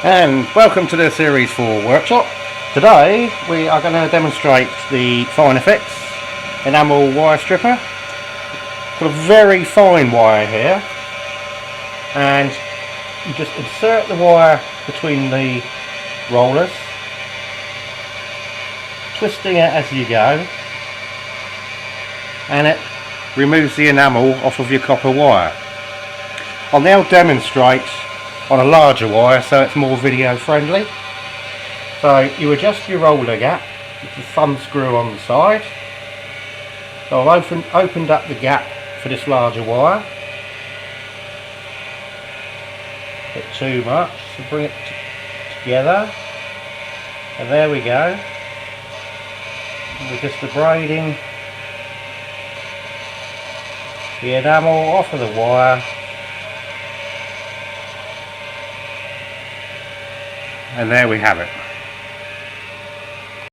And welcome to the Series 4 workshop. Today we are going to demonstrate the Finofix Enamel wire stripper. Got a very fine wire here, and you just insert the wire between the rollers, twisting it as you go, and it removes the enamel off of your copper wire. I'll now demonstrate on a larger wire so it's more video friendly. So you adjust your roller gap with the thumb screw on the side. So I've opened up the gap for this larger wire. A bit too much, so bring it together, and there we go. We're just abrading the enamel off of the wire, and there we have it.